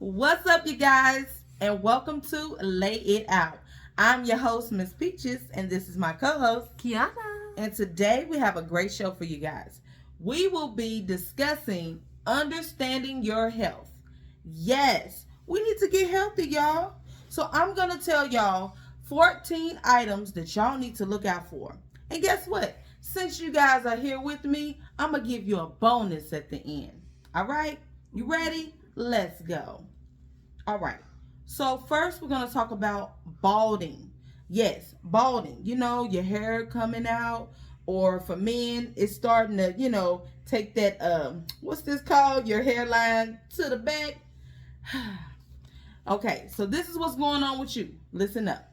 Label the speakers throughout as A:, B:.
A: What's up, you guys? And welcome to Lay It Out. I'm your host, Miss Peaches, and this is my co host,
B: Kiana.
A: And today we have a great show for you guys. We will be discussing understanding your health. Yes, we need to get healthy, y'all. So I'm going to tell y'all 14 items that y'all need to look out for. And guess what? Since you guys are here with me, I'm going to give you a bonus at the end. All right? You ready? Let's go. All right. So first we're going to talk about balding. Yes, balding. You know, your hair coming out, or for men, it's starting to, take that what's this called? Your hairline to the back. Okay, so this is what's going on with you. Listen up.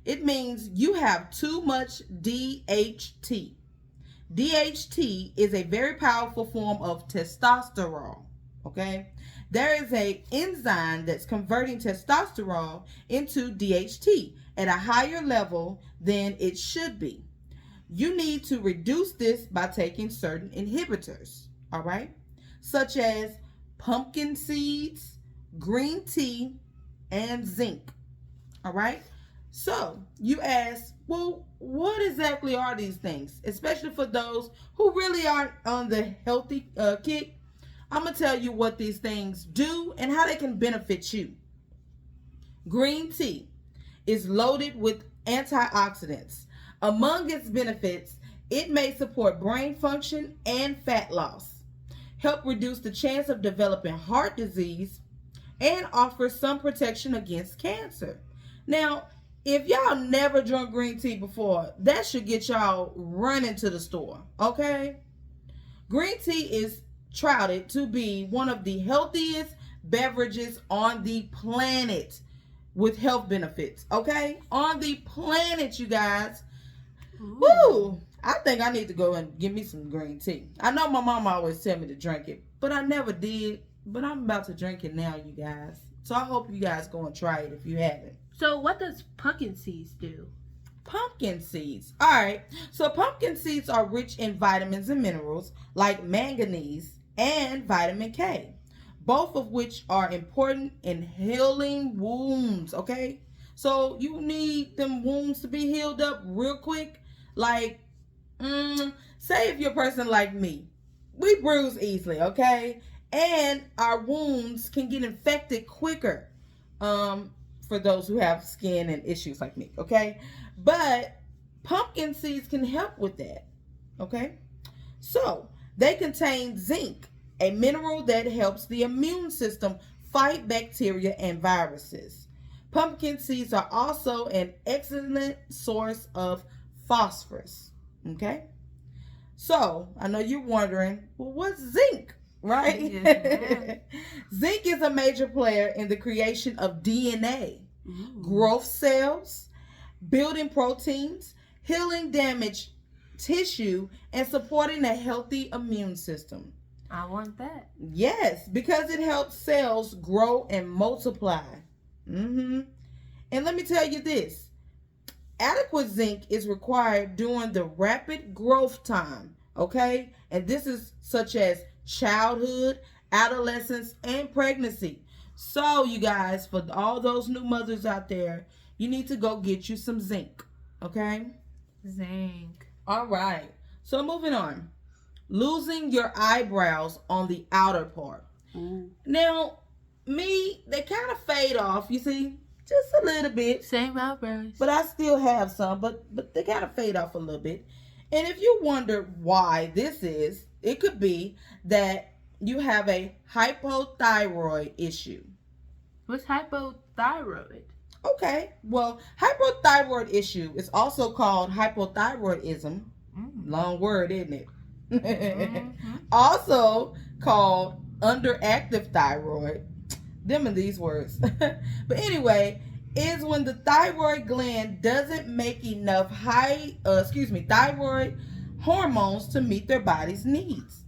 A: It means you have too much DHT. DHT is a very powerful form of testosterone. Okay? There is a enzyme that's converting testosterone into DHT at a higher level than it should be. You need to reduce this by taking certain inhibitors, all right? Such as pumpkin seeds, green tea, and zinc, all right? So you ask, well, what exactly are these things? Especially for those who really aren't on the healthy kick. I'm going to tell you what these things do and how they can benefit you. Green tea is loaded with antioxidants. Among its benefits, it may support brain function and fat loss, help reduce the chance of developing heart disease, and offer some protection against cancer. Now, if y'all never drunk green tea before, that should get y'all running to the store, okay? Green tea is touted to be one of the healthiest beverages on the planet with health benefits, okay? On the planet, you guys. Ooh. Woo! I think I need to go and get me some green tea. I know my mom always tell me to drink it, but I never did. But I'm about to drink it now, you guys. So I hope you guys go and try it if you haven't.
B: So what does pumpkin seeds do?
A: Pumpkin seeds. All right. So pumpkin seeds are rich in vitamins and minerals like manganese and vitamin K, both of which are important in healing wounds, okay? So you need them wounds to be healed up real quick. Like, say if you're a person like me, we bruise easily, okay? And our wounds can get infected quicker for those who have skin and issues like me, okay? But pumpkin seeds can help with that, okay? So they contain zinc, a mineral that helps the immune system fight bacteria and viruses. Pumpkin seeds are also an excellent source of phosphorus, okay? So I know you're wondering, well, what's zinc? Right? Yes, zinc is a major player in the creation of DNA, growth cells, building proteins, healing damaged tissue, and supporting a healthy immune system.
B: I want that.
A: Yes, because it helps cells grow and multiply. And let me tell you this. Adequate zinc is required during the rapid growth time, okay? And this is such as childhood, adolescence, and pregnancy. So, you guys, for all those new mothers out there, you need to go get you some zinc, okay?
B: Zinc.
A: All right. So, moving on. Losing your eyebrows on the outer part. Now, they kind of fade off, you see? Just a little bit.
B: Same eyebrows.
A: But I still have some, but they kind of fade off a little bit. And if you wonder why this is, it could be that you have a hypothyroid issue.
B: What's hypothyroid?
A: Okay, well, hypothyroid issue is also called hypothyroidism. Long word, isn't it? Also called underactive thyroid. Them and these words. But anyway, is when the thyroid gland doesn't make enough thyroid hormones to meet their body's needs.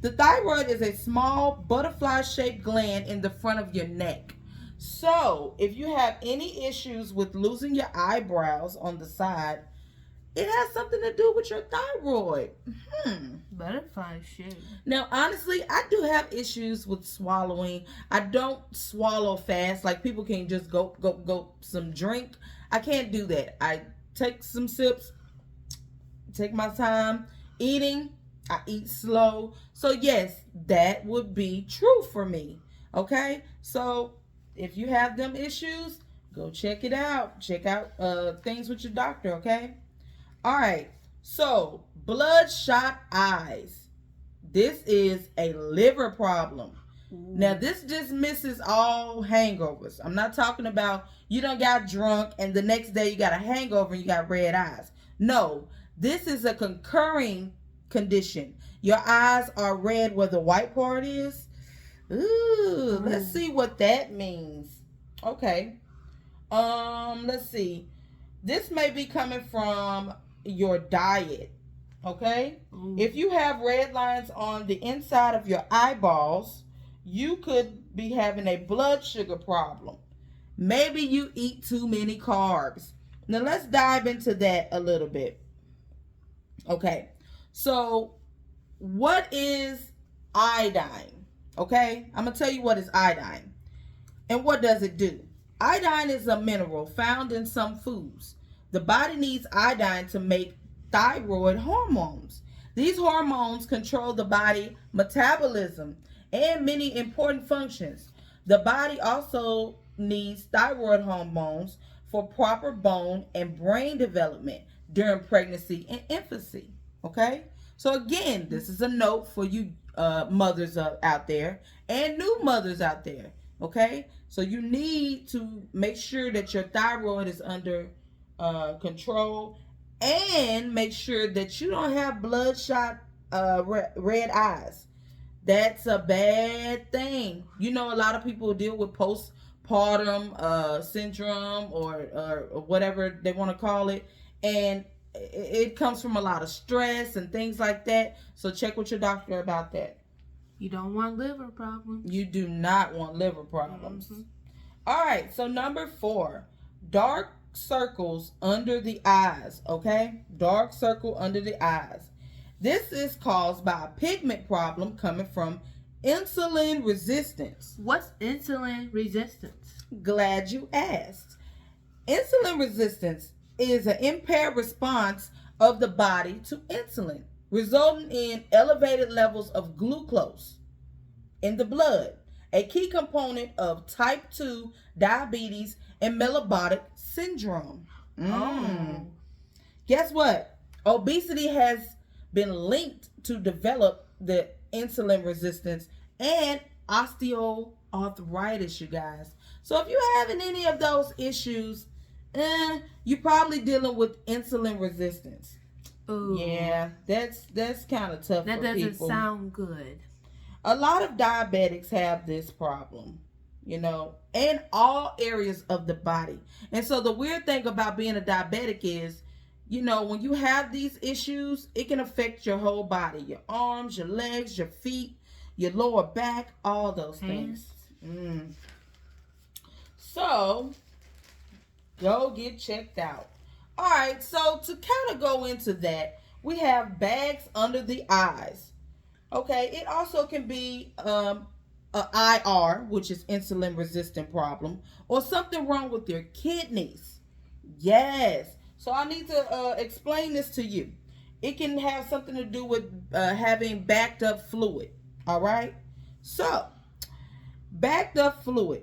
A: The thyroid is a small butterfly-shaped gland in the front of your neck. So if you have any issues with losing your eyebrows on the side, It has something to do with your thyroid.
B: Butterfly shit.
A: Now, honestly, I do have issues with swallowing. I don't swallow fast. Like people can just go some drink. I can't do that. I take some sips, take my time eating. I eat slow. So yes, that would be true for me. Okay? So if you have them issues, go check it out. Check out things with your doctor, okay? All right. So, bloodshot eyes. This is a liver problem. Now, this dismisses all hangovers. I'm not talking about you done got drunk and the next day you got a hangover and you got red eyes. No, this is a concurring condition. Your eyes are red where the white part is. Ooh, let's see what that means. Okay. Let's see. This may be coming from your diet. Okay? If you have red lines on the inside of your eyeballs, you could be having a blood sugar problem. Maybe you eat too many carbs. Now let's dive into that a little bit. Okay. So, what is iodine? Okay? I'm going to tell you what is iodine. And what does it do? Iodine is a mineral found in some foods. The body needs iodine to make thyroid hormones. These hormones control the body metabolism and many important functions. The body also needs thyroid hormones for proper bone and brain development during pregnancy and infancy. Okay? So again, this is a note for you mothers out there and new mothers out there. Okay? So you need to make sure that your thyroid is under control, and make sure that you don't have bloodshot red eyes. That's a bad thing. You know, a lot of people deal with postpartum syndrome or whatever they want to call it, and it comes from a lot of stress and things like that. So check with your doctor about that.
B: You don't want liver problems.
A: You do not want liver problems. Mm-hmm. All right, so number 4, dark circles under the eyes. Okay, dark circle under the eyes. This is caused by a pigment problem coming from insulin resistance.
B: What's insulin resistance?
A: Glad you asked. Insulin resistance is an impaired response of the body to insulin, resulting in elevated levels of glucose in the blood, a key component of type 2 diabetes and metabolic syndrome. Guess what? Obesity has been linked to develop the insulin resistance and osteoarthritis, you guys. So if you're having any of those issues, you're probably dealing with insulin resistance.
B: Ooh.
A: Yeah, that's kind of tough.
B: That
A: for
B: doesn't
A: people.
B: sound good.
A: A lot of diabetics have this problem, you know, in all areas of the body. And so the weird thing about being a diabetic is, you know, when you have these issues, it can affect your whole body, your arms, your legs, your feet, your lower back, all those things. So go get checked out. All right, so to kind of go into that, we have bags under the eyes. Okay, it also can be a IR, which is insulin resistant problem, or something wrong with your kidneys. Yes. So I need to explain this to you. It can have something to do with having backed up fluid. All right. So backed up fluid.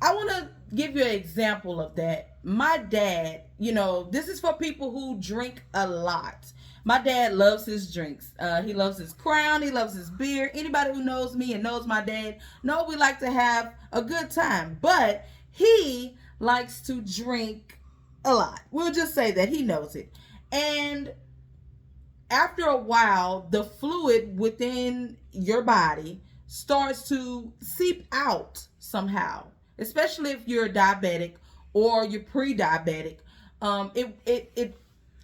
A: I want to give you an example of that. My dad, you know, this is for people who drink a lot. My dad loves his drinks. He loves his Crown. He loves his beer. Anybody who knows me and knows my dad know we like to have a good time. But he likes to drink a lot. We'll just say that he knows it. And after a while, the fluid within your body starts to seep out somehow, especially if you're diabetic or you're pre-diabetic.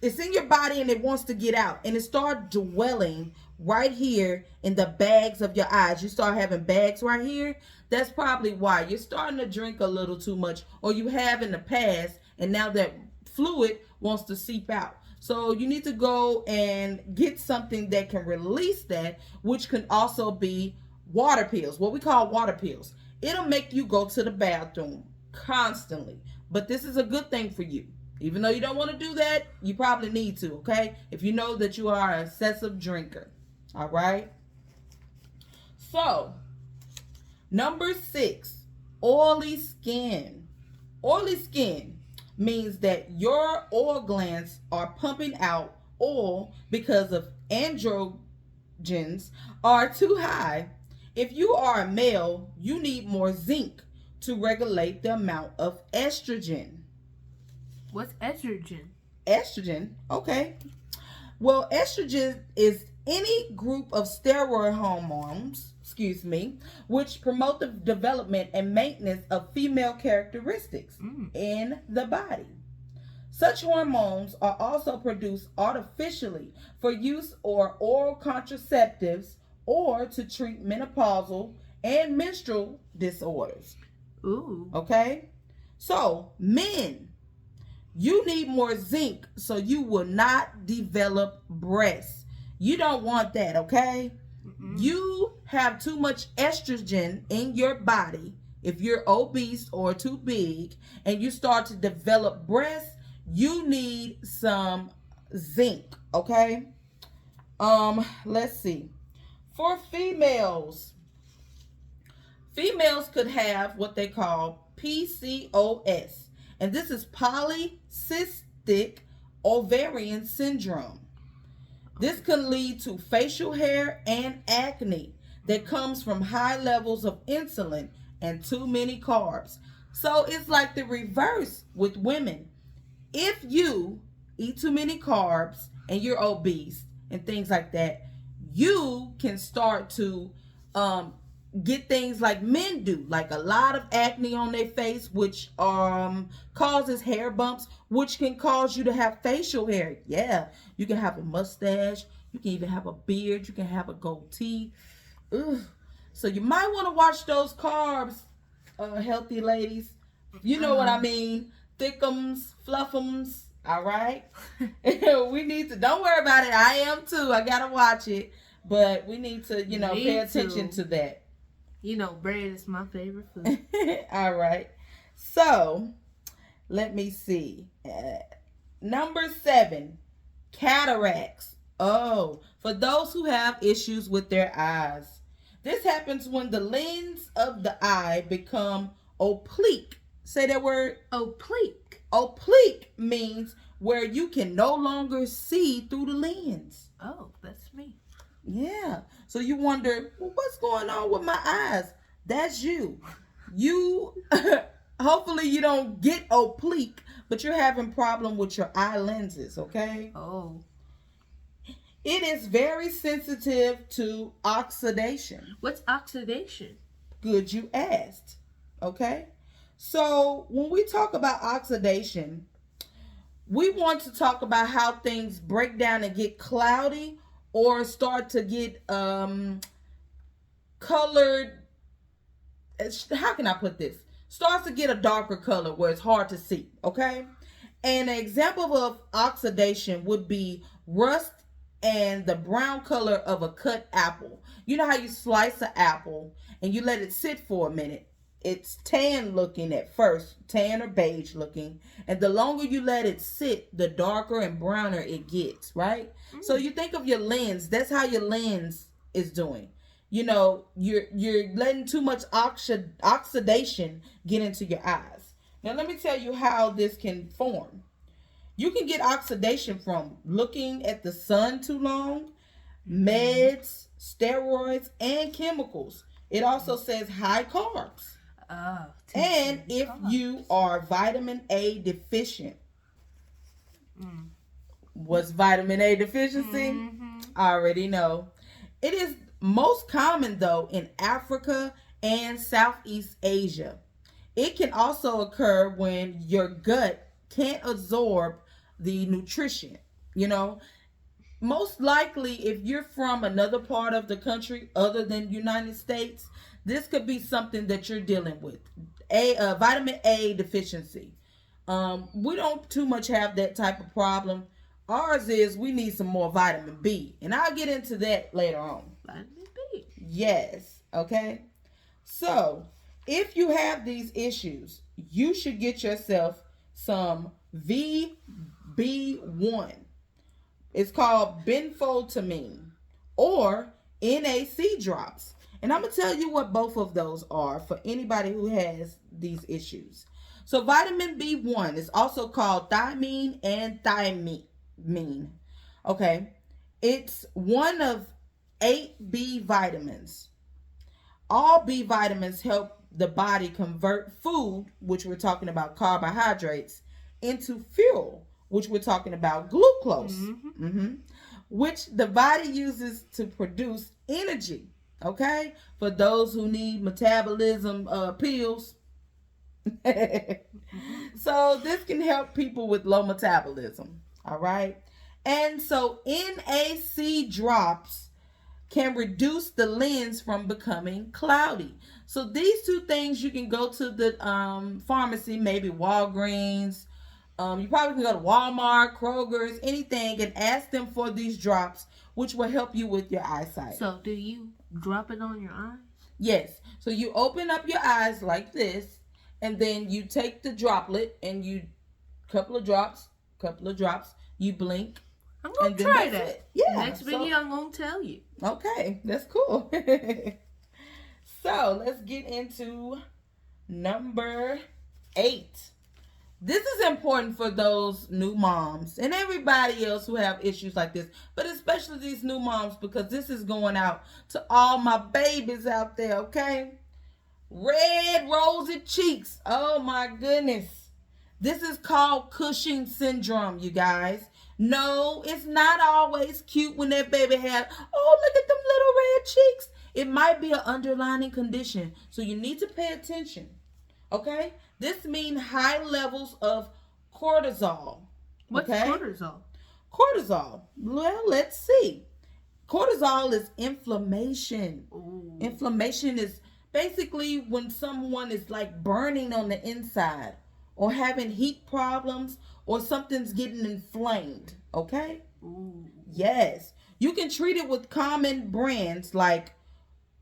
A: It's in your body and it wants to get out, and it starts dwelling right here in the bags of your eyes. You start having bags right here. That's probably why you're starting to drink a little too much, or you have in the past, and now that fluid wants to seep out. So you need to go and get something that can release that, which can also be water pills, what we call water pills. It'll make you go to the bathroom constantly. But this is a good thing for you. Even though you don't want to do that, you probably need to, okay? If you know that you are an excessive drinker. All right? So, number 6, oily skin. Oily skin means that your oil glands are pumping out oil because of androgens are too high. If you are a male, you need more zinc to regulate the amount of estrogen.
B: What's estrogen?
A: Estrogen, okay. Well, estrogen is any group of steroid hormones, which promote the development and maintenance of female characteristics in the body. Such hormones are also produced artificially for use or oral contraceptives or to treat menopausal and menstrual disorders.
B: Ooh.
A: Okay? So, men, you need more zinc so you will not develop breasts. You don't want that, okay? You have too much estrogen in your body if you're obese or too big and you start to develop breasts. You need some zinc, okay? Let's see. For females could have what they call PCOS, and this is polycystic ovarian syndrome. This can lead to facial hair and acne that comes from high levels of insulin and too many carbs. So it's like the reverse with women. If you eat too many carbs and you're obese and things like that, you can start to get things like men do, like a lot of acne on their face, which causes hair bumps, which can cause you to have facial hair. Yeah, you can have a mustache, you can even have a beard, you can have a goatee. Ugh. So you might want to watch those carbs, healthy ladies. You know what I mean. Thickums, fluffums, all right? We need to, don't worry about it. I am too. I got to watch it. But we need to, pay attention to that.
B: You know, bread is my favorite food.
A: All right. So, let me see. Number 7, cataracts. Oh, for those who have issues with their eyes. This happens when the lens of the eye become oblique. Say that word.
B: Oblique.
A: Oblique means where you can no longer see through the lens.
B: Oh, that's me.
A: Yeah. So you wonder, well, what's going on with my eyes? That's you. You, hopefully you don't get oblique, but you're having problem with your eye lenses, okay?
B: Oh.
A: It is very sensitive to oxidation.
B: What's oxidation?
A: Good you asked. Okay? So when we talk about oxidation, we want to talk about how things break down and get cloudy or start to get colored. How can I put this? Starts to get a darker color where it's hard to see, okay? And an example of oxidation would be rust and the brown color of a cut apple. You know how you slice an apple and you let it sit for a minute? It's tan looking at first, tan or beige looking. And the longer you let it sit, the darker and browner it gets, right? So you think of your lens. That's how your lens is doing. You know, you're letting too much oxidation get into your eyes. Now, let me tell you how this can form. You can get oxidation from looking at the sun too long, meds, steroids, and chemicals. It also says high carbs. And if you are vitamin A deficient. What's vitamin A deficiency? I already know. It is most common, though, in Africa and Southeast Asia. It can also occur when your gut can't absorb the nutrition. You know, most likely if you're from another part of the country other than United States, this could be something that you're dealing with. Vitamin A deficiency. We don't too much have that type of problem Ours is we need some more vitamin B. And I'll get into that later on.
B: Vitamin B.
A: Yes. Okay. So, if you have these issues, you should get yourself some VB1. It's called benfotiamine or NAC drops. And I'm going to tell you what both of those are for anybody who has these issues. So vitamin B1 is also called thiamine and thiamine. Okay. It's one of 8 B vitamins. All B vitamins help the body convert food, which we're talking about carbohydrates, into fuel, which we're talking about glucose, which the body uses to produce energy. Okay, for those who need metabolism pills. So this can help people with low metabolism. All right, and so NAC drops can reduce the lens from becoming cloudy. So these two things, you can go to the pharmacy, maybe Walgreens. You probably can go to Walmart, Kroger's, anything, and ask them for these drops, which will help you with your eyesight.
B: So do you drop it on your eyes?
A: Yes. So you open up your eyes like this, and then you take the droplet and you couple of drops, you blink.
B: I'm gonna
A: and then
B: try
A: that's
B: that.
A: it. Yeah.
B: Next video, I'm gonna tell you.
A: Okay, that's cool. So let's get into number 8. This is important for those new moms and everybody else who have issues like this, but especially these new moms, because this is going out to all my babies out there, okay? Red rosy cheeks. Oh my goodness. This is called Cushing syndrome, you guys. No, it's not always cute when that baby has, oh, look at them little red cheeks. It might be an underlying condition, so you need to pay attention, okay? This means high levels of cortisol.
B: What's
A: okay?
B: cortisol?
A: Cortisol. Well, let's see. Cortisol is inflammation.
B: Ooh.
A: Inflammation is basically when someone is like burning on the inside or having heat problems or something's getting inflamed, okay?
B: Ooh.
A: Yes. You can treat it with common brands like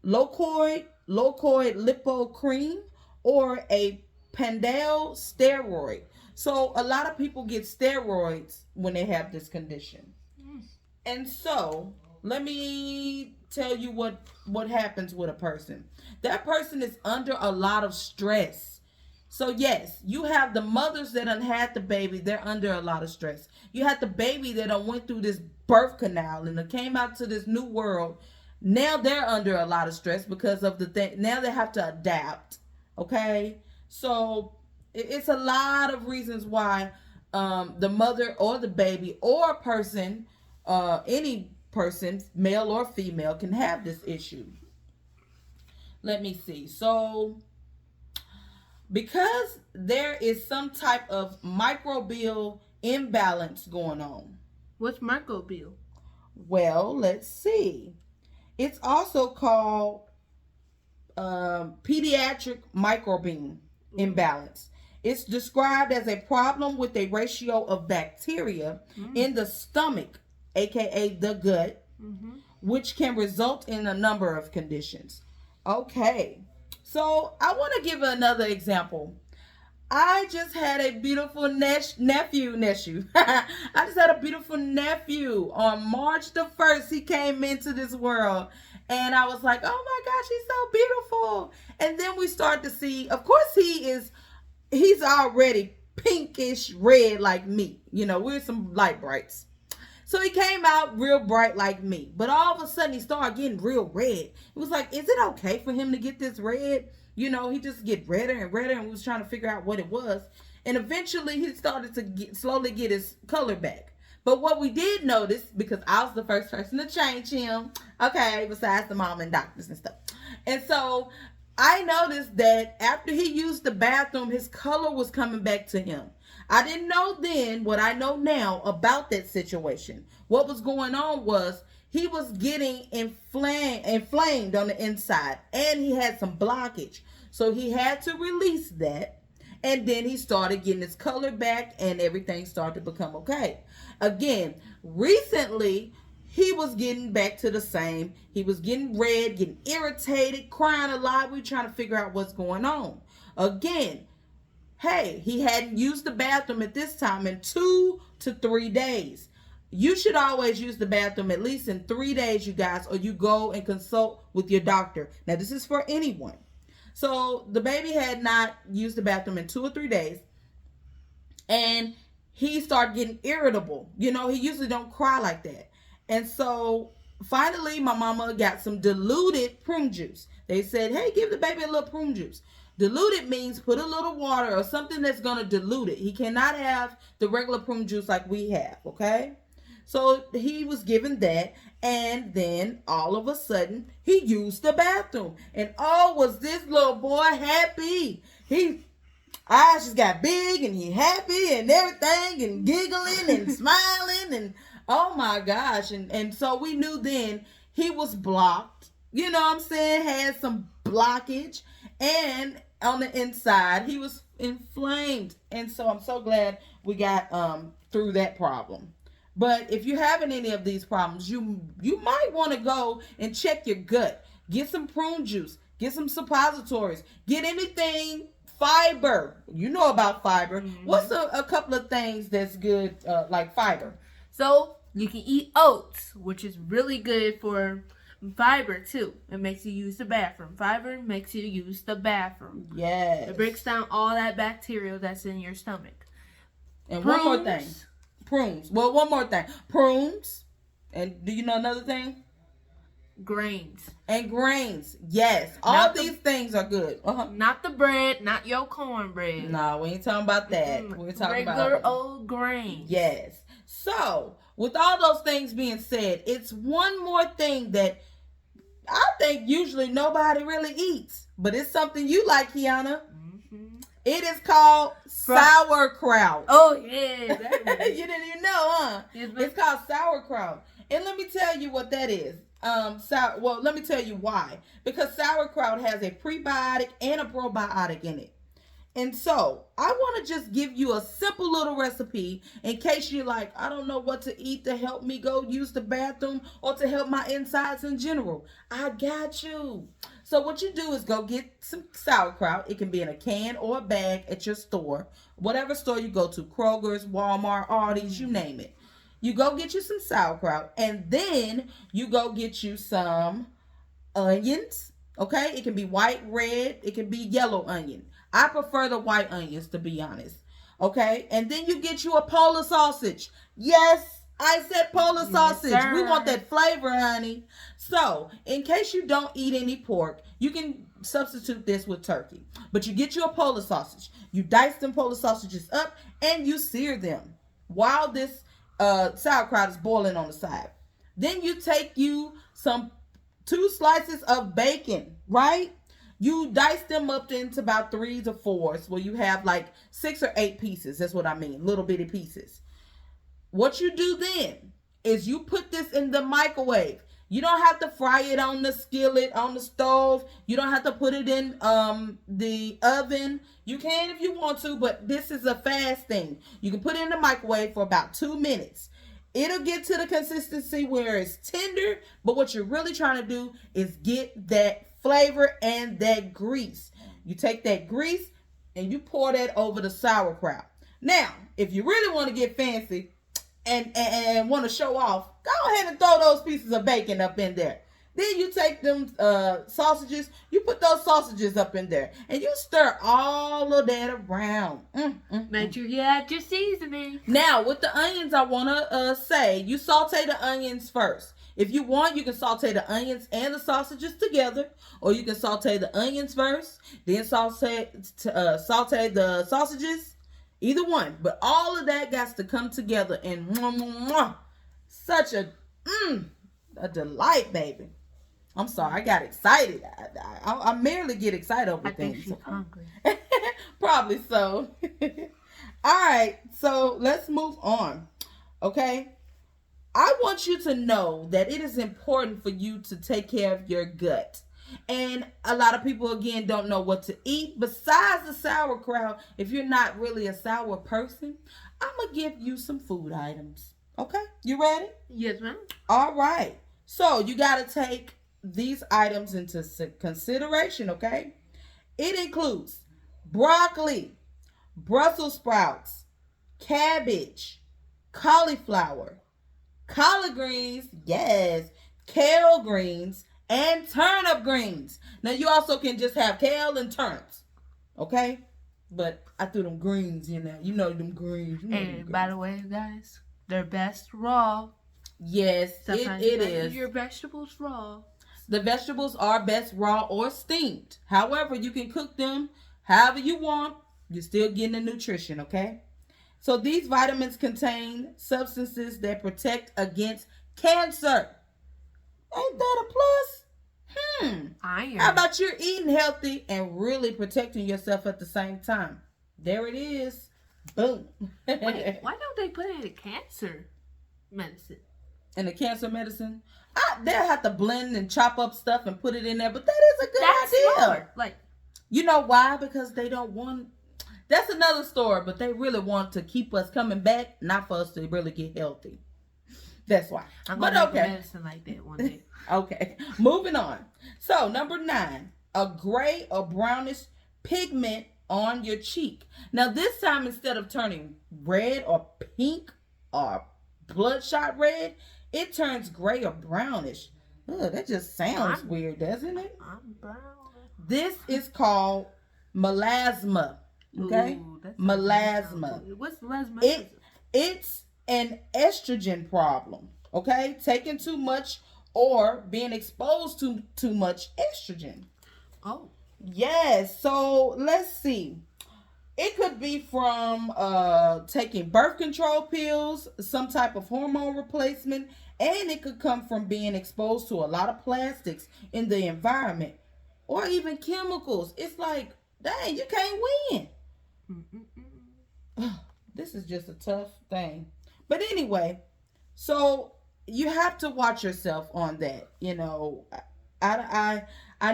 A: Locoid Lipo Cream, or a Pandel steroid. So a lot of people get steroids when they have this condition. And so let me tell you what happens with a person. That person is under a lot of stress. So yes, you have the mothers that done had the baby, they're under a lot of stress. You had the baby that done went through this birth canal and came out to this new world. Now they're under a lot of stress because of the thing. Now they have to adapt. Okay, so it's a lot of reasons why the mother or the baby or a person, any person, male or female, can have this issue. Let me see. So because there is some type of microbial imbalance going on.
B: What's microbial?
A: Well, let's see. It's also called pediatric microbiome imbalance. It's described as a problem with a ratio of bacteria in the stomach, aka the gut, which can result in a number of conditions. Okay, so I want to give another example. I just had a beautiful nephew. I just had a beautiful nephew. On March the 1st, he came into this world. And I was like, oh my gosh, he's so beautiful. And then we start to see, of course he's already pinkish red like me. You know, we're some light brights. So he came out real bright like me. But all of a sudden he started getting real red. It was like, is it okay for him to get this red? You know, he just get redder and redder, and we was trying to figure out what it was. And eventually he started to slowly get his color back. But what we did notice, because I was the first person to change him, okay, besides the mom and doctors and stuff. And so I noticed that after he used the bathroom, his color was coming back to him. I didn't know then what I know now about that situation. What was going on was he was getting inflamed on the inside, and he had some blockage. So he had to release that. And then he started getting his color back and everything started to become okay. Again, recently, he was getting back to the same. He was getting red, getting irritated, crying a lot. We were trying to figure out what's going on. Again, hey, he hadn't used the bathroom at this time in 2 to 3 days. You should always use the bathroom at least in 3 days, you guys, or you go and consult with your doctor. Now, this is for anyone. So the baby had not used the bathroom in 2 or 3 days, and he started getting irritable. You know, he usually don't cry like that. And so finally, my mama got some diluted prune juice. They said, hey, give the baby a little prune juice. Diluted means put a little water or something that's going to dilute it. He cannot have the regular prune juice like we have, okay? So he was given that, and then all of a sudden, he used the bathroom. And oh, was this little boy happy. His eyes just got big, and he happy and everything, and giggling and smiling, and oh my gosh. And so we knew then he was blocked, you know what I'm saying, had some blockage, and on the inside, he was inflamed. And so I'm so glad we got through that problem. But if you're having any of these problems, you might want to go and check your gut. Get some prune juice. Get some suppositories. Get anything fiber. You know about fiber. Mm-hmm. What's a couple of things that's good like fiber?
B: So you can eat oats, which is really good for fiber too. It makes you use the bathroom. Fiber makes you use the bathroom.
A: Yes.
B: It breaks down all that bacteria that's in your stomach.
A: And prunes. One more thing. Prunes. Well, one more thing. Prunes. And do you know another thing?
B: Grains.
A: And grains. Yes. All these things are good.
B: Not the bread. Not your cornbread.
A: No, we ain't talking about that. We're talking about
B: regular old grains.
A: Yes. So, with all those things being said, it's one more thing that I think usually nobody really eats. But it's something you like, Kiana. It is called sauerkraut.
B: Oh, yeah.
A: You didn't even know, huh? It's called sauerkraut. And let me tell you what that is. Well, let me tell you why. Because sauerkraut has a prebiotic and a probiotic in it. And so, I want to just give you a simple little recipe in case you're like, I don't know what to eat to help me go use the bathroom or to help my insides in general. I got you. So what you do is go get some sauerkraut. It can be in a can or a bag at your store. Whatever store you go to, Kroger's, Walmart, Aldi's, you name it. You go get you some sauerkraut, and then you go get you some onions. Okay? It can be white, red. It can be yellow onion. I prefer the white onions, to be honest. Okay? And then you get you a Polar sausage. Yes, I said Polar sausage.
B: Sir.
A: We want that flavor, honey. So, in case you don't eat any pork, you can substitute this with turkey. But you get you a Polar sausage. You dice them Polar sausages up, and you sear them while this sauerkraut is boiling on the side. Then you take you some 2 slices of bacon, right? You dice them up into about 3 to 4s, where you have like 6 or 8 pieces. That's what I mean, little bitty pieces. What you do then is you put this in the microwave. You don't have to fry it on the skillet, on the stove. You don't have to put it in the oven. You can if you want to, but this is a fast thing. You can put it in the microwave for about 2 minutes. It'll get to the consistency where it's tender, but what you're really trying to do is get that flavor and that grease. You take that grease and you pour that over the sauerkraut. Now, if you really want to get fancy and want to show off, go ahead and throw those pieces of bacon up in there. Then you take them sausages, you put those sausages up in there, and you stir all of that around.
B: Make sure you add your seasoning.
A: Now, with the onions, I want to say, you saute the onions first. If you want, you can saute the onions and the sausages together, or you can saute the onions first, then saute the sausages. Either one, but all of that got to come together and such a delight, baby. I'm sorry, I got excited. I merely get excited over things.
B: I think she's hungry.
A: Probably so. All right, so let's move on. Okay, I want you to know that it is important for you to take care of your gut. And a lot of people, again, don't know what to eat. Besides the sauerkraut, if you're not really a sour person, I'm going to give you some food items. Okay? You ready?
B: Yes, ma'am.
A: All right. So you got to take these items into consideration, okay? It includes broccoli, Brussels sprouts, cabbage, cauliflower, collard greens, yes, kale greens, and turnip greens. Now you also can just have kale and turnips, okay? But I threw them greens in there. You know them greens. You know them
B: And
A: greens.
B: by the way, guys, they're best raw.
A: Yes,
B: Sometimes
A: it
B: you gotta
A: is.
B: eat your vegetables raw.
A: The vegetables are best raw or steamed. However, you can cook them however you want. You're still getting the nutrition, okay? So these vitamins contain substances that protect against cancer. Ain't that a plus?
B: Iron.
A: How about you're eating healthy and really protecting yourself at the same time? There it is. Boom.
B: Wait, why don't they put it in cancer medicine?
A: And the cancer medicine, they'll have to blend and chop up stuff and put it in there, but that is a good
B: That's
A: idea.
B: smart. Like,
A: You know why? Because they don't want. That's another story, but they really want to keep us coming back, not for us to really get healthy. That's why.
B: I'm
A: But
B: gonna make a
A: okay.
B: medicine like that one day.
A: Okay. Moving on. So, number 9, a gray or brownish pigment on your cheek. Now, this time, instead of turning red or pink or bloodshot red, it turns gray or brownish. Ugh, that just sounds weird, doesn't it?
B: I'm brown.
A: This is called melasma. Okay?
B: Ooh, that's
A: Melasma.
B: What's melasma?
A: It's an estrogen problem. Okay? Taking too much or being exposed to too much estrogen.
B: Oh.
A: Yes. So let's see. It could be from taking birth control pills, some type of hormone replacement, and it could come from being exposed to a lot of plastics in the environment or even chemicals. It's like, dang, you can't win. This is just a tough thing. But anyway, so you have to watch yourself on that. You know, I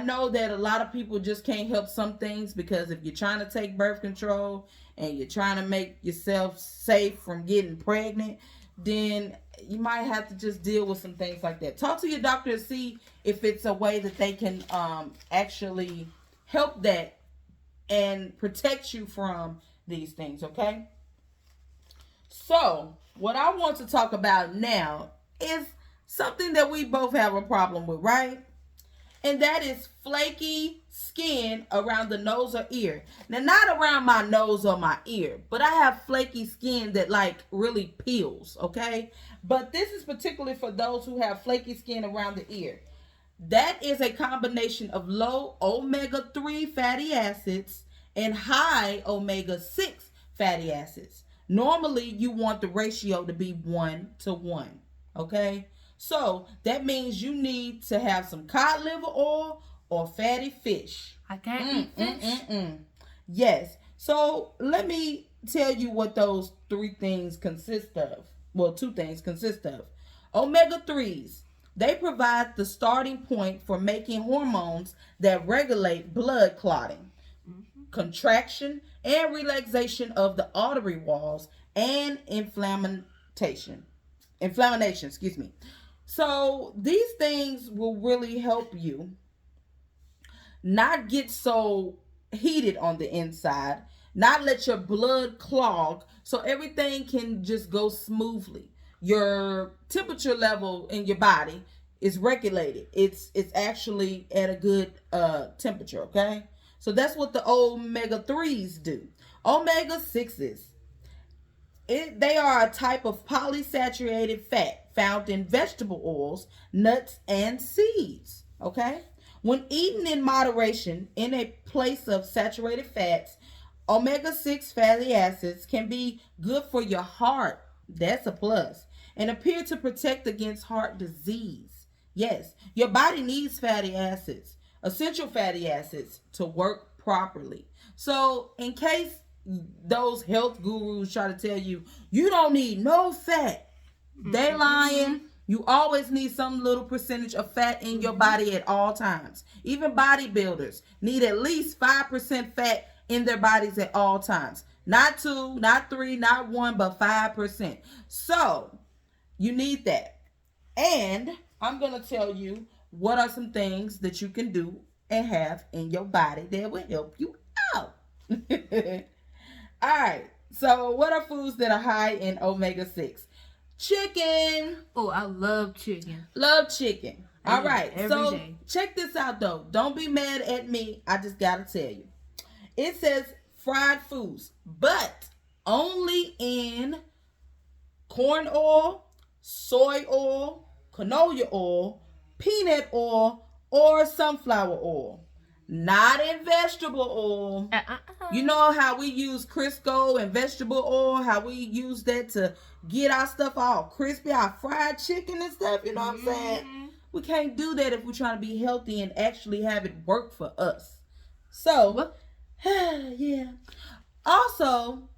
A: know that a lot of people just can't help some things, because if you're trying to take birth control and you're trying to make yourself safe from getting pregnant, then you might have to just deal with some things like that. Talk to your doctor and see if it's a way that they can actually help that and protect you from these things, okay? So, what I want to talk about now is something that we both have a problem with, right? And that is flaky skin around the nose or ear. Now, not around my nose or my ear, but I have flaky skin that like really peels, okay? But this is particularly for those who have flaky skin around the ear. That is a combination of low omega-3 fatty acids and high omega-6 fatty acids. Normally, you want the ratio to be 1:1, okay? So, that means you need to have some cod liver oil or fatty fish.
B: I can't eat fish.
A: Yes. So, let me tell you what those 3 things consist of. Well, 2 things consist of. Omega-3s. They provide the starting point for making hormones that regulate blood clotting, contraction, and relaxation of the artery walls, and inflammation, excuse me. So these things will really help you not get so heated on the inside, not let your blood clog, so everything can just go smoothly. Your temperature level in your body is regulated. It's actually at a good temperature, okay? So that's what the omega-3s do. Omega-6s, they are a type of polysaturated fat found in vegetable oils, nuts, and seeds, okay? When eaten in moderation in a place of saturated fats, omega-6 fatty acids can be good for your heart. That's a plus. And appear to protect against heart disease. Yes, your body needs fatty acids, essential fatty acids, to work properly. So in case those health gurus try to tell you, you don't need no fat, they lying. You always need some little percentage of fat in your body at all times. Even bodybuilders need at least 5% fat in their bodies at all times. Not 2, not 3, not 1, but 5%. So, you need that. And I'm going to tell you what are some things that you can do and have in your body that will help you out. All right. So, what are foods that are high in omega-6? Chicken.
B: Oh, I love chicken.
A: Love chicken. All right.
B: Every
A: So,
B: day.
A: check this out, though. Don't be mad at me. I just got to tell you. It says fried foods, but only in corn oil, soy oil, canola oil, peanut oil, or sunflower oil. Not in vegetable oil. You know how we use Crisco and vegetable oil, how we use that to get our stuff all crispy, our fried chicken and stuff, you know what I'm saying? We can't do that if we're trying to be healthy and actually have it work for us. So, yeah. Also,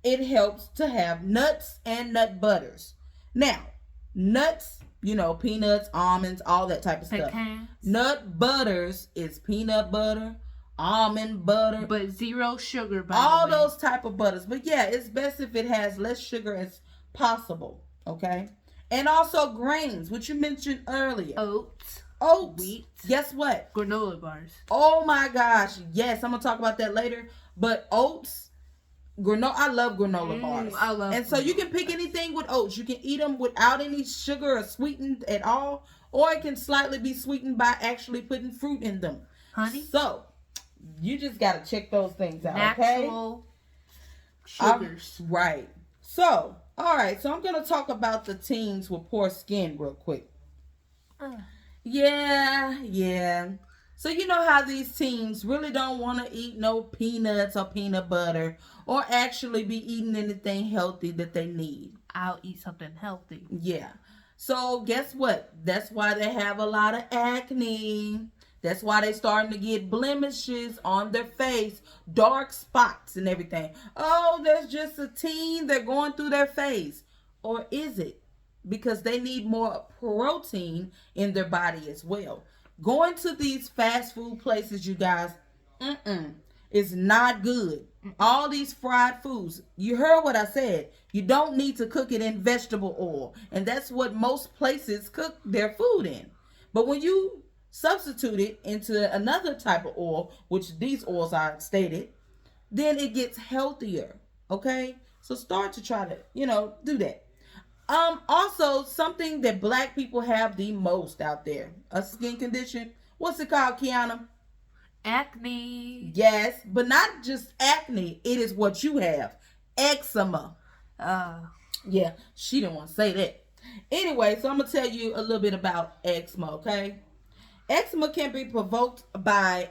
A: it helps to have nuts and nut butters. Now, nuts, you know, peanuts, almonds, all that type of stuff.
B: Pecans.
A: Nut butters is peanut butter, almond butter,
B: But 0 sugar, by
A: all
B: the way.
A: those type of butters. But yeah, it's best if it has less sugar as possible. Okay, and also grains, which you mentioned earlier.
B: Oats,
A: Oats.
B: wheat,
A: Guess what?
B: granola bars.
A: Oh my gosh, yes, I'm gonna talk about that later. But oats. I love granola bars.
B: I love
A: and so you can pick anything with oats. You can eat them without any sugar or sweetened at all, or it can slightly be sweetened by actually putting fruit in them.
B: Honey.
A: So you just gotta check those things out,
B: Natural
A: okay?
B: sugars.
A: Right. So, all right. So I'm gonna talk about the teens with poor skin real quick. Yeah. So you know how these teens really don't want to eat no peanuts or peanut butter or actually be eating anything healthy that they need.
B: I'll eat something healthy.
A: Yeah. So guess what? That's why they have a lot of acne. That's why they starting to get blemishes on their face, dark spots and everything. Oh, there's just a teen. They're going through their phase. Or is it? Because they need more protein in their body as well. Going to these fast food places, you guys, is not good. All these fried foods, you heard what I said. You don't need to cook it in vegetable oil. And that's what most places cook their food in. But when you substitute it into another type of oil, which these oils are stated, then it gets healthier. Okay? So start to try to, do that. Also, something that black people have the most out there, a skin condition. What's it called, Kiana?
B: Acne.
A: Yes, but not just acne. It is what you have. Eczema. Yeah, she didn't want to say that. Anyway, so I'm going to tell you a little bit about eczema, okay? Eczema can be provoked by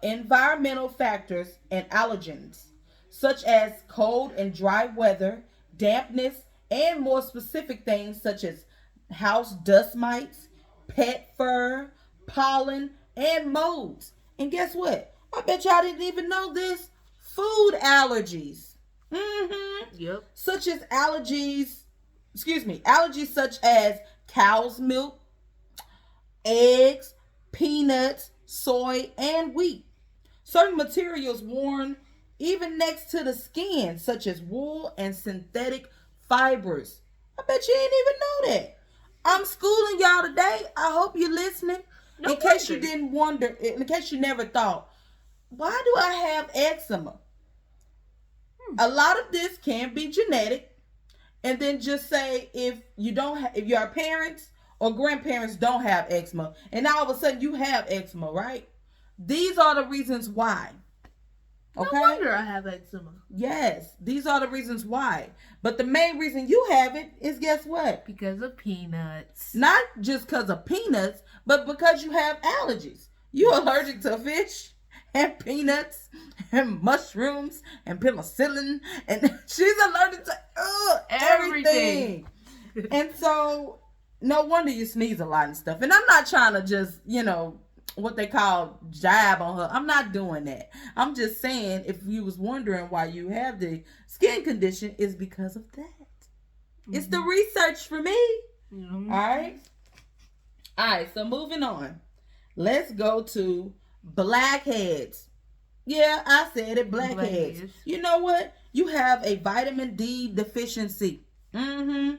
A: environmental factors and allergens, such as cold and dry weather, dampness, and more specific things such as house dust mites, pet fur, pollen, and molds. And guess what? I bet y'all didn't even know this. Food allergies.
B: Yep.
A: Allergies such as cow's milk, eggs, peanuts, soy, and wheat. Certain materials worn even next to the skin, such as wool and synthetic fibers. I bet you didn't even know that. I'm schooling y'all today. I hope you're listening.
B: No
A: in case you
B: wonder.
A: didn't wonder, in case you never thought, why do I have eczema? A lot of this can be genetic. And then just say if your parents or grandparents don't have eczema, and now all of a sudden you have eczema, right? These are the reasons why. Okay?
B: No wonder I have eczema.
A: Yes, these are the reasons why. But the main reason you have it is, guess what?
B: Because of peanuts.
A: Not just because of peanuts, but because you have allergies. You're allergic to fish and peanuts and mushrooms and penicillin, and she's allergic to everything. And so, no wonder you sneeze a lot and stuff. And I'm not trying to just, what they call jab on her. I'm not doing that. I'm just saying, if you was wondering why you have the skin condition, is because of that. It's the research for me.
B: Mhm.
A: All right, so moving on. Let's go to blackheads. Yeah, I said it, blackheads.
B: Blackheads.
A: You know what? You have a vitamin D deficiency. Mm-hmm.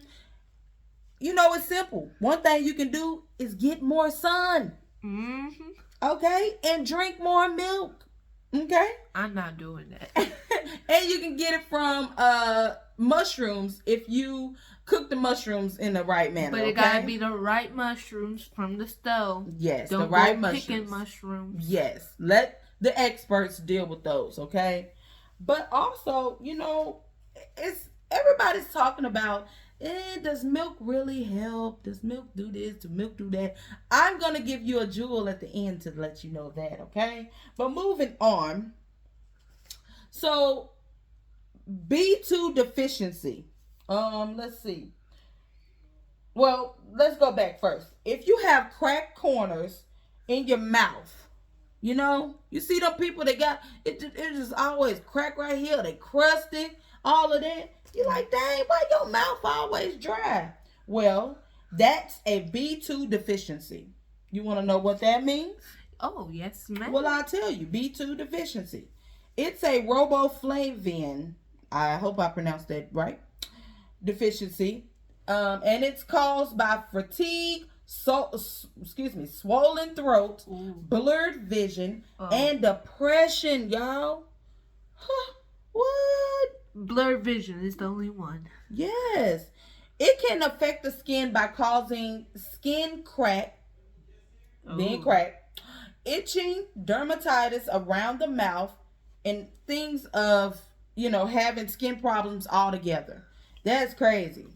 A: You know, it's simple. One thing you can do is get more sun.
B: Mhm.
A: Okay? And drink more milk. Okay?
B: I'm not doing that.
A: And you can get it from mushrooms if you cook the mushrooms in the right manner.
B: But it gotta be the right mushrooms from the stove.
A: Yes,
B: Don't
A: the right
B: go picking
A: mushrooms.
B: mushrooms.
A: Yes. Let the experts deal with those, okay? But also, you know, it's everybody's talking about, does milk really help? Does milk do this? Does milk do that? I'm gonna give you a jewel at the end to let you know that, okay? But moving on. So B2 deficiency. Let's see. Well, let's go back first. If you have cracked corners in your mouth, you know, you see them people that got it just always crack right here, they crusty, all of that. You're like, dang, why your mouth always dry? Well, that's a B2 deficiency. You want to know what that means?
B: Oh, yes, ma'am.
A: Well, I'll tell you, B2 deficiency. It's a riboflavin. I hope I pronounced that right. Deficiency. And it's caused by fatigue, swollen throat,
B: Ooh.
A: blurred vision, and depression, y'all. Huh, what?
B: Blurred vision is the only one.
A: Yes. It can affect the skin by causing skin crack, being
B: Ooh.
A: cracked, itching, dermatitis around the mouth, and things of, you know, having skin problems altogether. That's crazy.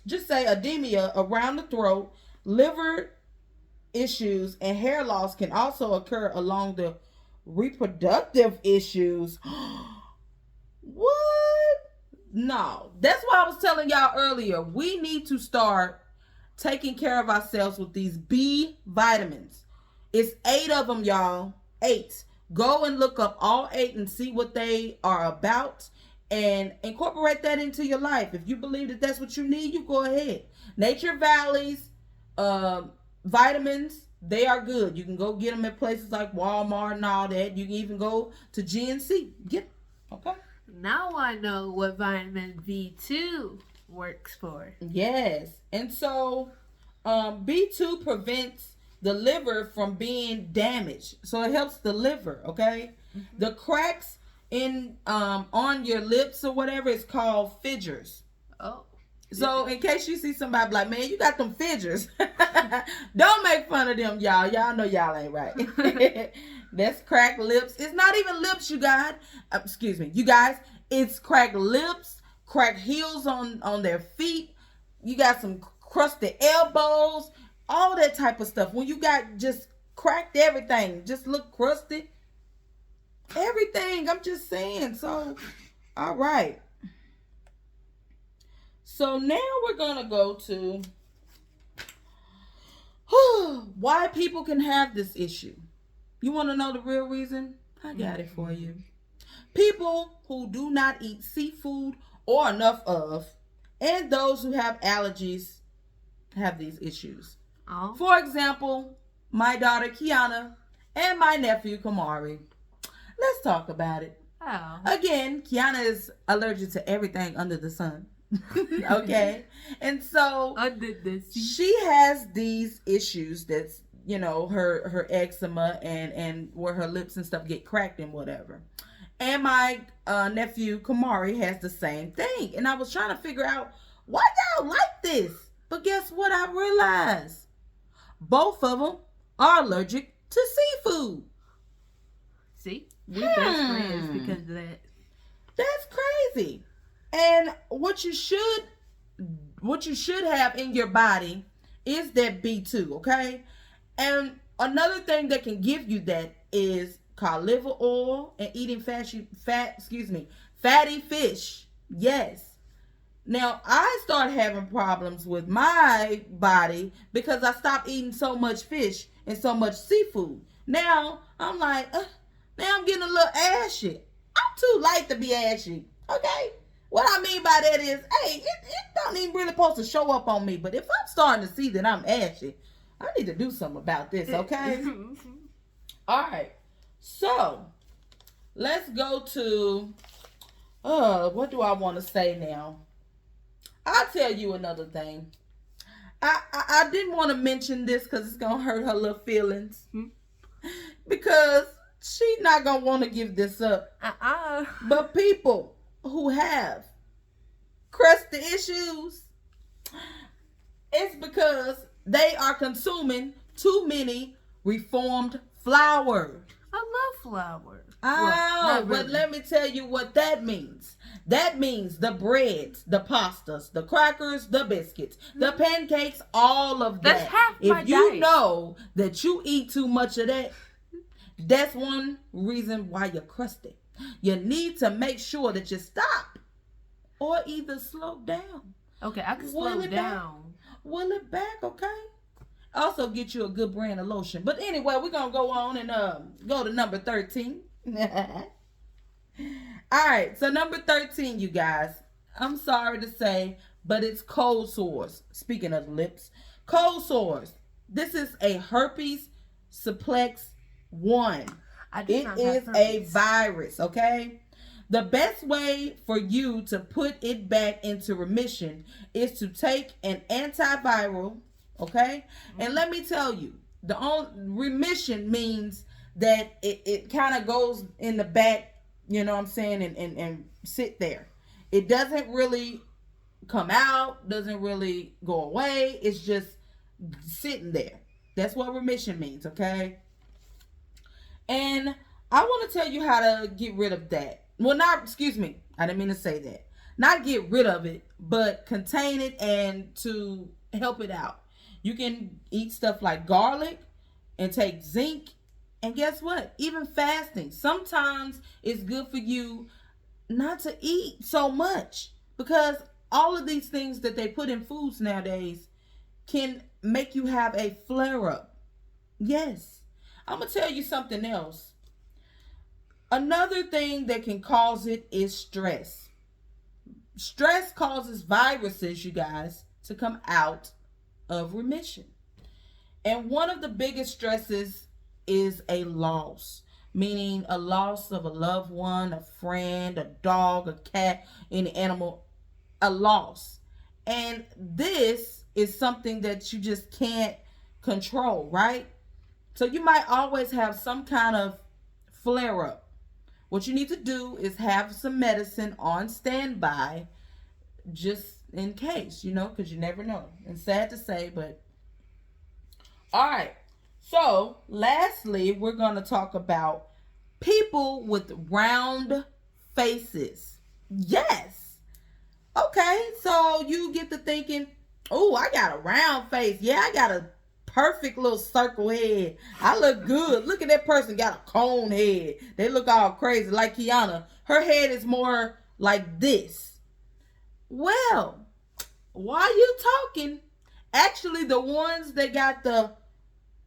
A: Just say edema around the throat, liver issues, and hair loss can also occur along the reproductive issues. What? No. That's why I was telling y'all earlier. We need to start taking care of ourselves with these B vitamins. It's 8 of them, y'all. 8. Go and look up all 8 and see what they are about and incorporate that into your life. If you believe that that's what you need, you go ahead. Nature Valley's vitamins, they are good. You can go get them at places like Walmart and all that. You can even go to GNC. Get them. Okay?
B: Now I know what vitamin B2 works for.
A: Yes. And so B2 prevents the liver from being damaged. So it helps the liver, okay? Mm-hmm. The cracks in on your lips or whatever is called fissures.
B: Oh.
A: So in case you see somebody like, man, you got them fissures. Don't make fun of them, y'all. Y'all know y'all ain't right. That's cracked lips. It's not even lips, you guys. You guys. It's cracked lips, cracked heels on their feet. You got some crusty elbows, all that type of stuff. When you got just cracked everything, just look crusty. Everything. I'm just saying. So, all right. So now we're going to go to why people can have this issue. You want to know the real reason? I got it for you. People who do not eat seafood or enough of, and those who have allergies have these issues.
B: Oh.
A: For example, my daughter Kiana and my nephew Kamari. Let's talk about it.
B: Oh.
A: Again, Kiana is allergic to everything under the sun. Okay? And so she has these issues that's, you know, her eczema and where her lips and stuff get cracked and whatever. And my nephew Kamari has the same thing. And I was trying to figure out why y'all like this. But guess what I realized? Both of them are allergic to seafood.
B: See? We're best friends because of that.
A: That's crazy. And what you should have in your body is that B2, okay? And another thing that can give you that is called liver oil and eating fatty fish. Yes. Now, I started having problems with my body because I stopped eating so much fish and so much seafood. Now, I'm like, now I'm getting a little ashy. I'm too light to be ashy. Okay? What I mean by that is, hey, it don't even really supposed to show up on me. But if I'm starting to see that I'm ashy, I need to do something about this, okay? All right. So, let's go to, what do I want to say now? I'll tell you another thing. I didn't want to mention this because it's going to hurt her little feelings. Because she's not going to want to give this up. But people who have crusty issues, it's because they are consuming too many reformed flour.
B: I love flour.
A: Oh,
B: Well,
A: but let me tell you what that means. That means the breads, the pastas, the crackers, the biscuits, the pancakes, all of that.
B: That's half my
A: If you
B: diet.
A: know that you eat too much of that, that's one reason why you're crusty. You need to make sure that you stop or either slow down.
B: Okay, I can
A: Will
B: slow
A: it
B: down.
A: Will it back, okay? Also get you a good brand of lotion. But anyway, we're going to go on and go to number 13. All right, so number 13, you guys. I'm sorry to say, but it's cold sores. Speaking of lips, cold sores. This is a herpes simplex 1.
B: I do
A: It
B: not
A: is
B: have
A: a
B: herpes.
A: virus, okay? The best way for you to put it back into remission is to take an antiviral, okay? And let me tell you, the only remission means that it kind of goes in the back, you know what I'm saying, and sit there. It doesn't really come out, doesn't really go away. It's just sitting there. That's what remission means, okay? And I want to tell you how to get rid of that. Well, excuse me, I didn't mean to say that. Not get rid of it, but contain it and to help it out. You can eat stuff like garlic and take zinc. And guess what? Even fasting. Sometimes it's good for you not to eat so much because all of these things that they put in foods nowadays can make you have a flare up. Yes. I'm going to tell you something else. Another thing that can cause it is stress. Stress causes viruses, you guys, to come out of remission. And one of the biggest stresses is a loss, meaning a loss of a loved one, a friend, a dog, a cat, any animal, a loss. And this is something that you just can't control, right? So you might always have some kind of flare up. What you need to do is have some medicine on standby just in case, because you never know. And sad to say, but all right. So, lastly, we're going to talk about people with round faces. Yes. Okay, so you get to thinking, oh, I got a round face. Yeah, I got a perfect little circle head. I look good. Look at that person got a cone head. They look all crazy like Kiana. Her head is more like this. Well, while you talking, actually the ones that got the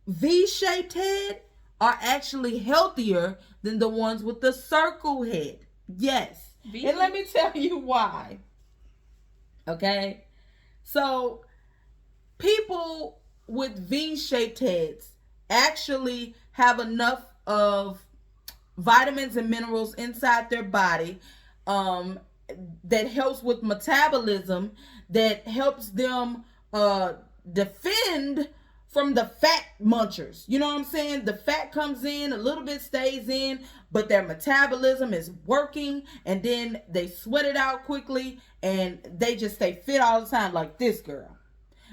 A: V-shaped head are actually healthier than the ones with the circle head. Yes. And let me tell you why. Okay? So, people with V-shaped heads actually have enough of vitamins and minerals inside their body that helps with metabolism, that helps them defend from the fat munchers. You know what I'm saying? The fat comes in, a little bit stays in, but their metabolism is working, and then they sweat it out quickly, and they just stay fit all the time like this girl.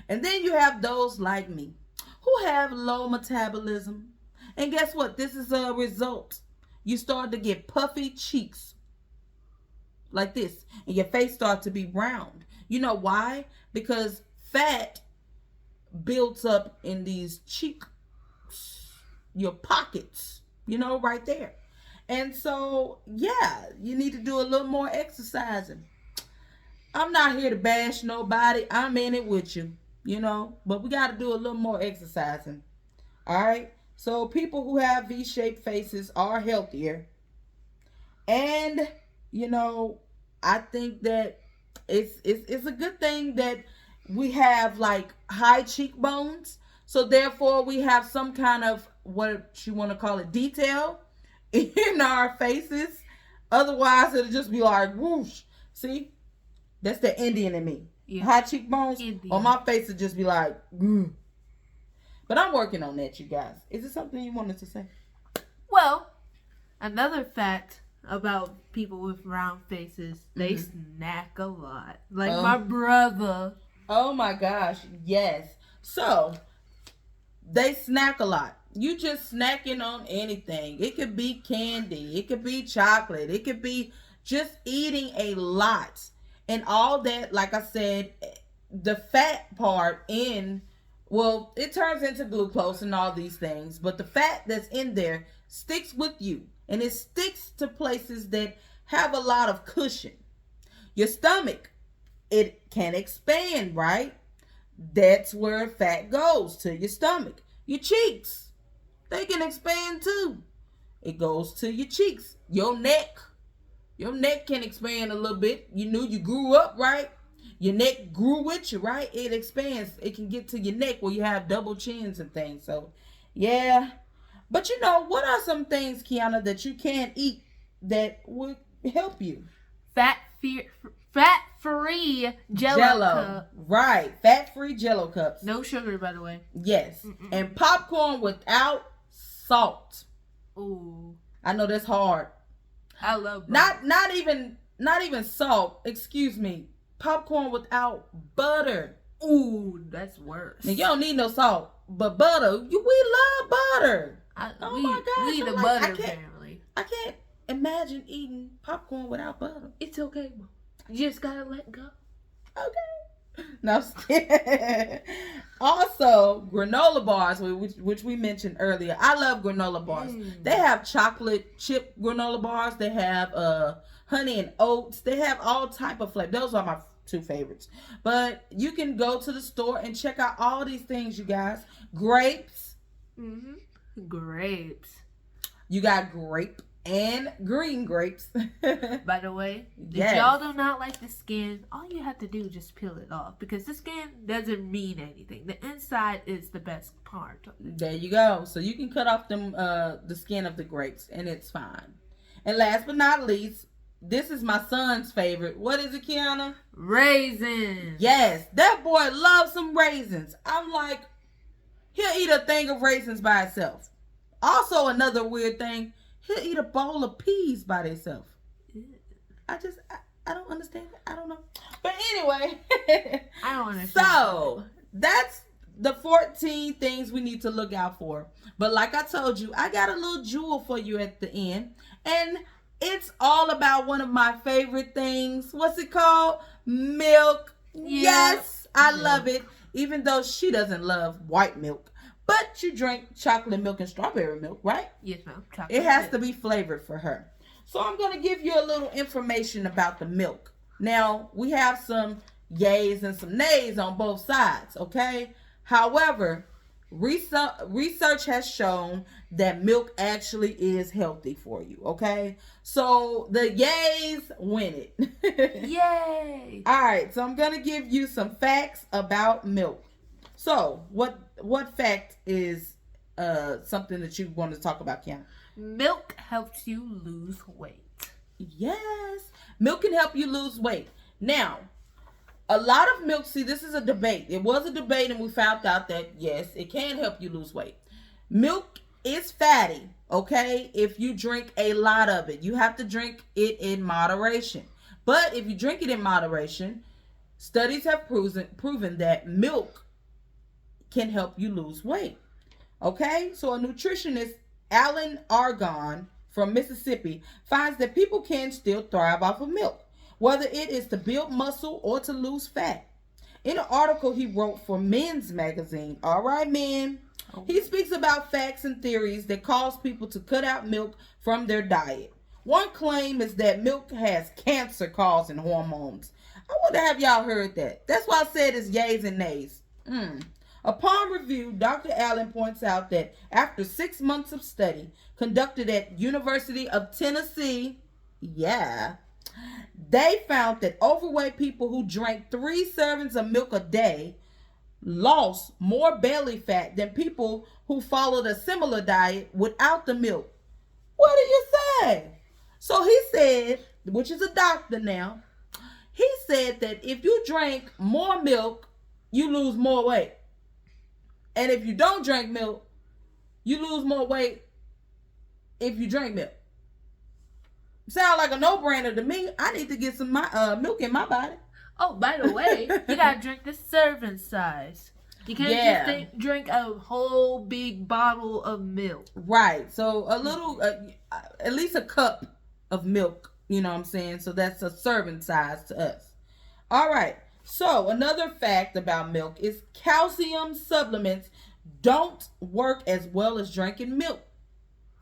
A: And then you have those like me who have low metabolism. And guess what? This is a result. You start to get puffy cheeks like this, and your face starts to be round. You know why? Because fat builds up in these cheeks, your pockets, right there. And so, yeah, you need to do a little more exercising. I'm not here to bash nobody. I'm in it with you, but we got to do a little more exercising. All right. So people who have V-shaped faces are healthier. And, I think that it's a good thing that we have like high cheekbones. So therefore we have some kind of what you want to call it detail in our faces. Otherwise it'll just be like whoosh. See? That's the Indian in me.
B: Yeah.
A: High cheekbones
B: Indian.
A: on my face would just be like, mm. But I'm working on that, you guys. Is it something you wanted to say?
B: Well, another fact about people with round faces, they snack a lot. Like my brother.
A: Oh my gosh, yes. So, they snack a lot. You just snacking on anything. It could be candy. It could be chocolate. It could be just eating a lot. And all that, like I said, the fat part it turns into glucose and all these things. But the fat that's in there sticks with you. And it sticks to places that have a lot of cushion. Your stomach, it can expand, right? That's where fat goes, to your stomach. Your cheeks, they can expand too. It goes to your cheeks. Your neck can expand a little bit. You knew you grew up, right? Your neck grew with you, right? It expands. It can get to your neck where you have double chins and things. So, yeah. But you know, what are some things, Kiana, that you can eat that would help you?
B: Fat-free Jello cup.
A: Right. Fat-free Jello cups.
B: No sugar, by the way.
A: Yes. And popcorn without salt.
B: Ooh.
A: I know that's hard.
B: I love butter.
A: Not even salt. Excuse me. Popcorn without butter.
B: Ooh, that's worse.
A: Now, you don't need no salt, but butter. We love butter.
B: My
A: gosh,
B: we the
A: I'm like,
B: butter family.
A: I can't imagine eating popcorn without butter.
B: It's okay, Mom. You just gotta let go.
A: Okay. No, I'm just kidding. Also, granola bars, which we mentioned earlier. I love granola bars. They have chocolate chip granola bars. They have honey and oats. They have all type of flavor. Those are my two favorites. But you can go to the store and check out all these things, you guys. Grapes.
B: Grapes.
A: You got grape and green grapes.
B: By the way,
A: yes.
B: If y'all do not like the skin, all you have to do is just peel it off, because the skin doesn't mean anything. The inside is the best part.
A: There you go. So you can cut off them the skin of the grapes and it's fine. And last but not least, this is my son's favorite. What is it, Kiana?
B: Raisins.
A: Yes, that boy loves some raisins. I'm like, he'll eat a thing of raisins by itself. Also, another weird thing, he'll eat a bowl of peas by themselves. I don't understand. I don't know. But anyway.
B: I don't understand.
A: So, that's the 14 things we need to look out for. But like I told you, I got a little jewel for you at the end. And it's all about one of my favorite things. What's it called? Milk. Yes, I love it. Even though she doesn't love white milk. But you drink chocolate milk and strawberry milk, right?
B: Yes, ma'am.
A: It has to be flavored for her. So I'm going to give you a little information about the milk. Now, we have some yays and some nays on both sides, okay? However, research has shown that milk actually is healthy for you, okay? So the yays win it.
B: Yay!
A: All right, so I'm going to give you some facts about milk. So, what fact is something that you want to talk about, Kiana?
B: Milk helps you lose weight.
A: Yes. Milk can help you lose weight. Now, a lot of milk, see, this is a debate. It was a debate and we found out that, yes, it can help you lose weight. Milk is fatty, okay, if you drink a lot of it. You have to drink it in moderation. But if you drink it in moderation, studies have proven that milk can help you lose weight. Okay, so a nutritionist, Alan Argonne from Mississippi, finds that people can still thrive off of milk, whether it is to build muscle or to lose fat. In an article he wrote for Men's Magazine, all right, men, he speaks about facts and theories that cause people to cut out milk from their diet. One claim is that milk has cancer-causing hormones. I wonder, have y'all heard that? That's why I said it's yays and nays. Upon review, Dr. Allen points out that after 6 months of study conducted at University of Tennessee, they found that overweight people who drank 3 servings of milk a day lost more belly fat than people who followed a similar diet without the milk. What do you say? So he said, which is a doctor now, he said that if you drink more milk, you lose more weight. And if you don't drink milk, you lose more weight if you drink milk. Sound like a no-brainer to me. I need to get some milk in my body.
B: Oh, by the way, you gotta drink the serving size. You can't just drink a whole big bottle of milk.
A: Right. So a little, at least a cup of milk, you know what I'm saying? So that's a serving size to us. All right. So another fact about milk is calcium supplements don't work as well as drinking milk.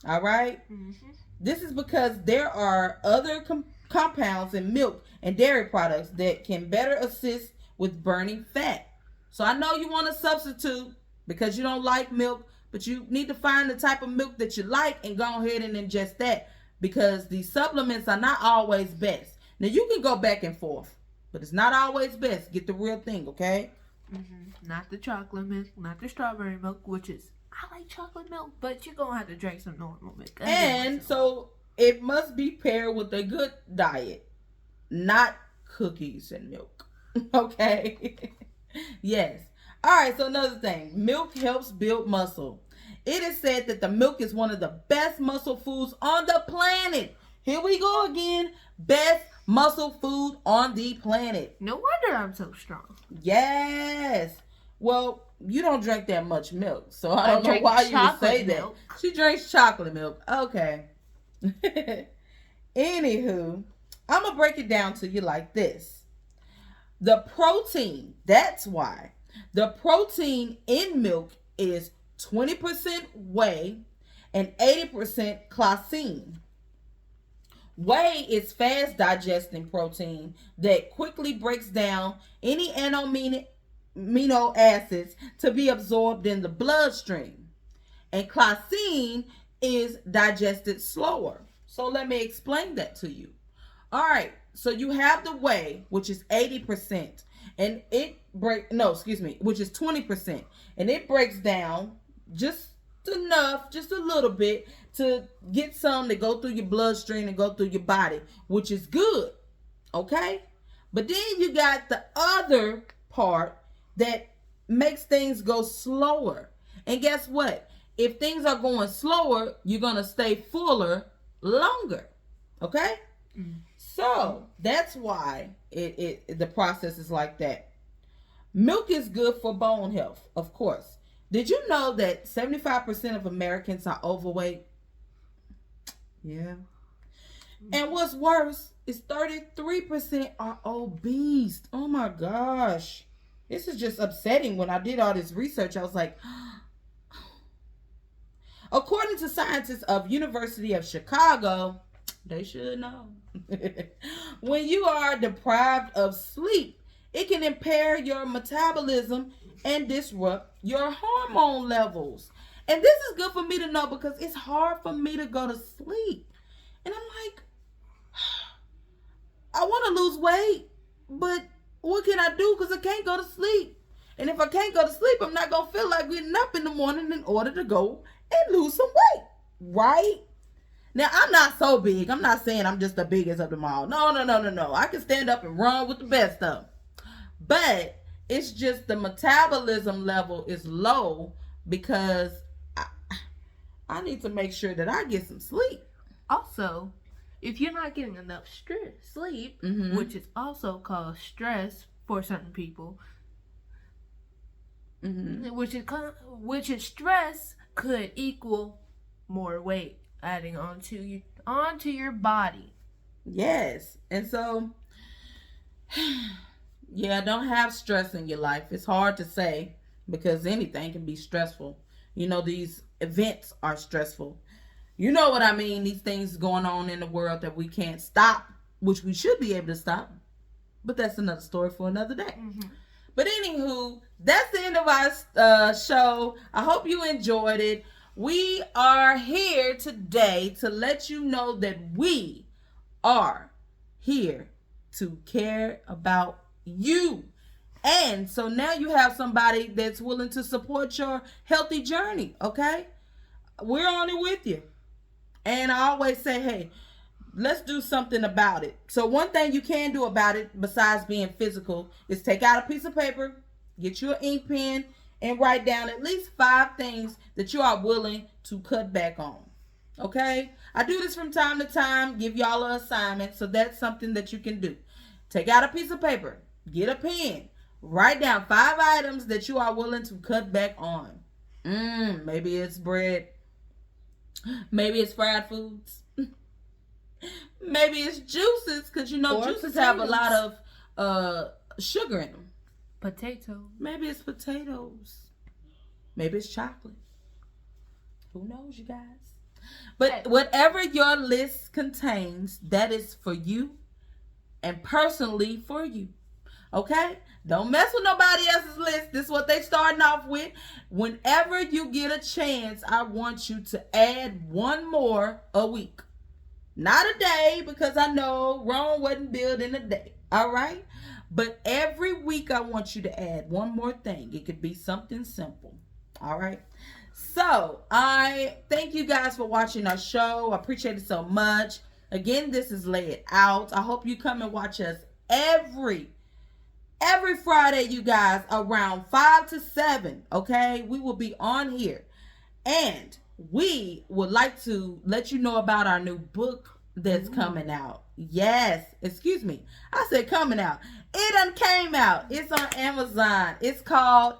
A: All right. Mm-hmm. This is because there are other compounds in milk and dairy products that can better assist with burning fat. So I know you want to substitute because you don't like milk, but you need to find the type of milk that you like and go ahead and ingest that, because these supplements are not always best. Now you can go back and forth, but it's not always best. Get the real thing, okay?
B: Mm-hmm. Not the chocolate milk, not the strawberry milk, which is, I like chocolate milk, but you're going to have to drink some normal milk.
A: And so it must be paired with a good diet, not cookies and milk. Okay? Yes. All right, so another thing. Milk helps build muscle. It is said that the milk is one of the best muscle foods on the planet. Here we go again. Best muscle food on the planet.
B: No wonder I'm so strong.
A: Yes. Well, you don't drink that much milk, so I don't know why you would say that. She drinks chocolate milk. Okay. Anywho, I'm going to break it down to you like this. The protein, that's why. The protein in milk is 20% whey and 80% casein. Whey is fast digesting protein that quickly breaks down any amino acids to be absorbed in the bloodstream. And casein is digested slower. So let me explain that to you. All right. So you have the whey, which is 80%, and which is 20, and it breaks down just enough, just a little bit, to get some to go through your bloodstream and go through your body, which is good, okay? But then you got the other part that makes things go slower. And guess what? If things are going slower, you're going to stay fuller longer, okay? Mm. So that's why the process is like that. Milk is good for bone health, of course. Did you know that 75% of Americans are overweight? Yeah. And what's worse is 33% are obese. Oh my gosh. This is just upsetting. When I did all this research, I was like, according to scientists of University of Chicago, they should know. When you are deprived of sleep, it can impair your metabolism and disrupt your hormone levels. And this is good for me to know because it's hard for me to go to sleep. And I'm like, I want to lose weight, but what can I do? Because I can't go to sleep. And if I can't go to sleep, I'm not going to feel like getting up in the morning in order to go and lose some weight. Right? Now, I'm not so big. I'm not saying I'm just the biggest of them all. No. I can stand up and run with the best of them. But it's just the metabolism level is low because I need to make sure that I get some sleep.
B: Also, if you're not getting enough sleep, mm-hmm. which is also called stress for certain people, mm-hmm. which is stress could equal more weight adding onto your body.
A: Yes. And so yeah, don't have stress in your life. It's hard to say because anything can be stressful. You know, these events are stressful. You know what I mean? These things going on in the world that we can't stop, which we should be able to stop. But that's another story for another day. Mm-hmm. But anywho, that's the end of our show. I hope you enjoyed it. We are here today to let you know that we are here to care about you. And so now you have somebody that's willing to support your healthy journey, okay? We're on it with you. And I always say, hey, let's do something about it. So one thing you can do about it, besides being physical, is take out a piece of paper, get you an ink pen, and write down at least 5 things that you are willing to cut back on. Okay? I do this from time to time, give y'all an assignment, so that's something that you can do. Take out a piece of paper, get a pen, write down 5 items that you are willing to cut back on. Maybe it's bread. Maybe it's fried foods. Maybe it's juices, because you know juices have a lot of sugar in them.
B: Potato.
A: Maybe it's potatoes. Maybe it's chocolate. Who knows, you guys? But whatever your list contains, that is for you and personally for you. Okay? Don't mess with nobody else's list. This is what they starting off with. Whenever you get a chance, I want you to add 1 more a week. Not a day, because I know Rome wasn't built in a day. All right? But every week I want you to add 1 more thing. It could be something simple. All right? So, I thank you guys for watching our show. I appreciate it so much. Again, this is Lay It Out. I hope you come and watch us every Friday, you guys, around 5 to 7, okay? We will be on here. And we would like to let you know about our new book that's coming out. Yes, excuse me. I said coming out. It done came out. It's on Amazon. It's called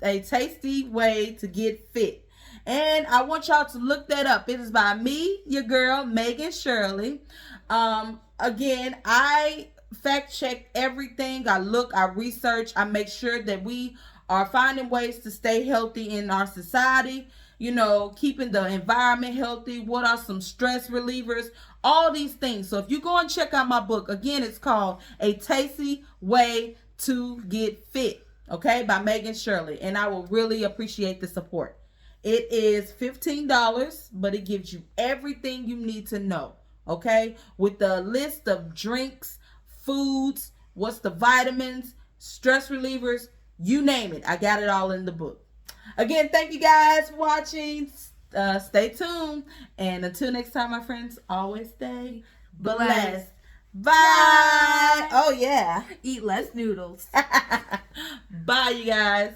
A: A Tasty Way to Get Fit. And I want y'all to look that up. It is by me, your girl, Megan Shirley. Again, I fact check everything. I look, I research, I make sure that we are finding ways to stay healthy in our society, you know, keeping the environment healthy. What are some stress relievers? All these things. So if you go and check out my book, again, it's called A Tasty Way to Get Fit, okay, by Megan Shirley. And I will really appreciate the support. It is $15, but it gives you everything you need to know, okay, with the list of drinks, foods, what's the vitamins, stress relievers, you name it. I got it all in the book. Again, thank you guys for watching. Stay tuned. And until next time, my friends, always stay blessed. Bye. Oh, yeah.
B: Eat less noodles.
A: Bye, you guys.